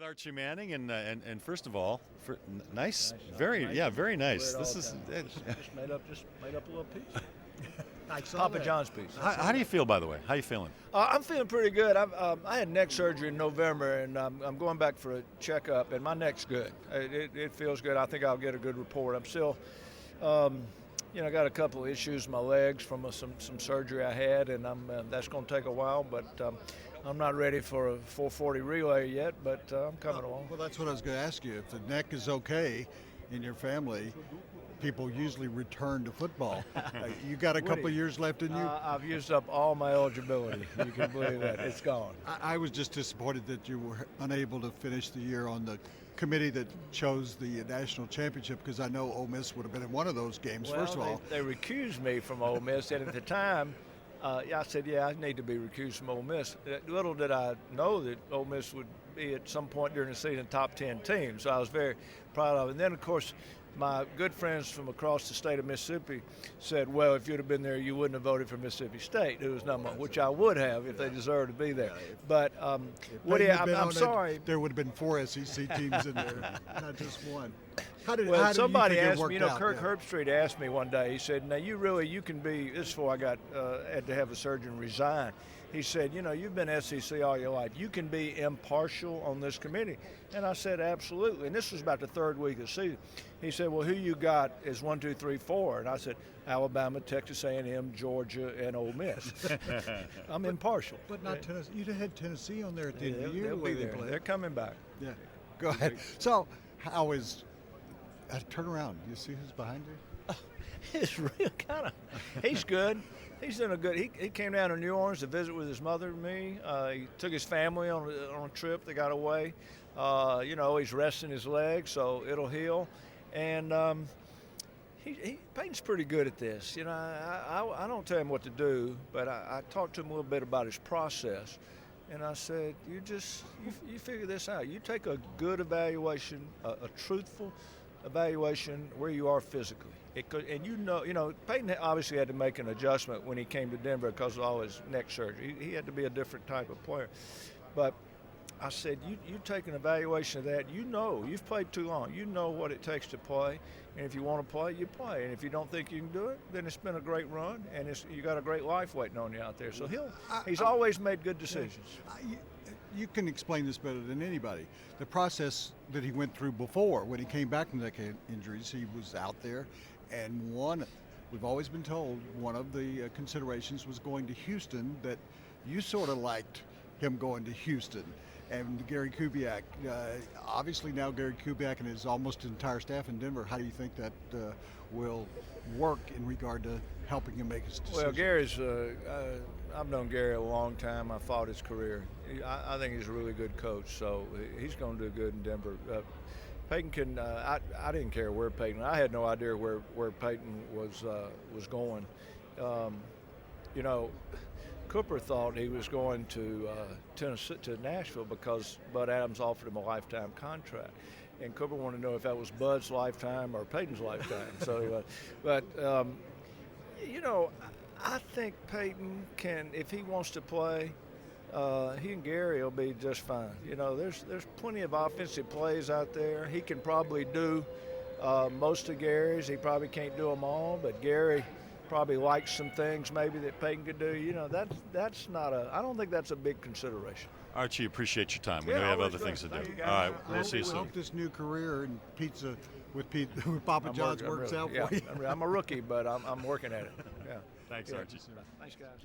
Archie Manning, and first of all, nice, very nice. This is just made up a little piece. Like Papa John's piece. how do you feel, by the way? How you feeling? I'm feeling pretty good. I had neck surgery in November, and I'm going back for a checkup, and my neck's good. It feels good. I think I'll get a good report. I'm still, I got a couple of issues with my legs from some surgery I had, and that's going to take a while, but I'm not ready for a 440 relay yet, but I'm coming along. Well, that's what I was going to ask you. If the neck is okay in your family, people usually return to football. You got a couple of years left in you? I've used up all my eligibility. You can believe that. It's gone. I was just disappointed that you were unable to finish the year on the committee that chose the national championship, because I know Ole Miss would have been in one of those games, well, first of all. They recused me from Ole Miss, and at the time, I said, I need to be recused from Ole Miss. Little did I know that Ole Miss would be at some point during the season top 10 team, so I was very proud of it. And then, of course, my good friends from across the state of Mississippi said, well, if you'd have been there, you wouldn't have voted for Mississippi State, who was number one, which I would have if they deserved to be there. But, Woody, I'm sorry. There would have been 4 SEC teams in there, not just one. Somebody asked me, Kirk Herbstreit asked me one day, he said, now you can be, this is before I had to have a surgeon resign. He said, you've been SEC all your life. You can be impartial on this committee. And I said, absolutely. And this was about the third week of the season. He said, well, who you got is 1, 2, 3, 4. And I said, Alabama, Texas A&M, Georgia, and Ole Miss. I'm impartial. But not Tennessee. You'd have had Tennessee on there at the end of the year. They'll be there. They're coming back. Yeah. Go ahead. So, how is turn around. You see who's behind you? It's real kind of. He's good. He's doing a good. He came down to New Orleans to visit with his mother and me. He took his family on a trip. They got away. He's resting his legs, so it'll heal. And Peyton's pretty good at this. I don't tell him what to do, but I talked to him a little bit about his process. And I said, you figure this out. You take a good evaluation, a truthful evaluation where you are physically. Peyton obviously had to make an adjustment when he came to Denver because of all his neck surgery. He had to be a different type of player. But I said, you take an evaluation of that. You've played too long. You know what it takes to play. And if you want to play, you play. And if you don't think you can do it, then it's been a great run, and you got a great life waiting on you out there. So he's always made good decisions. You can explain this better than anybody. The process that he went through before, when he came back from neck injuries, he was out there, and we've always been told, one of the considerations was going to Houston, that you sort of liked him going to Houston. And Gary Kubiak, obviously now Gary Kubiak and his almost entire staff in Denver, how do you think that will work in regard to helping him make his decision? Well, Gary's, I've known Gary a long time. I followed his career. I think he's a really good coach, so he's going to do good in Denver. Peyton can, I didn't care where Peyton, I had no idea where Peyton was going. Cooper thought he was going to Nashville because Bud Adams offered him a lifetime contract, and Cooper wanted to know if that was Bud's lifetime or Peyton's lifetime. So, I think Peyton can, if he wants to play, he and Gary will be just fine. There's plenty of offensive plays out there. He can probably do most of Gary's. He probably can't do them all, but Gary probably likes some things maybe that Peyton could do. That's not I don't think that's a big consideration. Archie, appreciate your time. We know you have other things to do. All right, we'll see you soon. I hope this new career in pizza with Papa John's works out for you. I'm a rookie, but I'm working at it. Yeah. Thanks, Archie. Thanks, guys.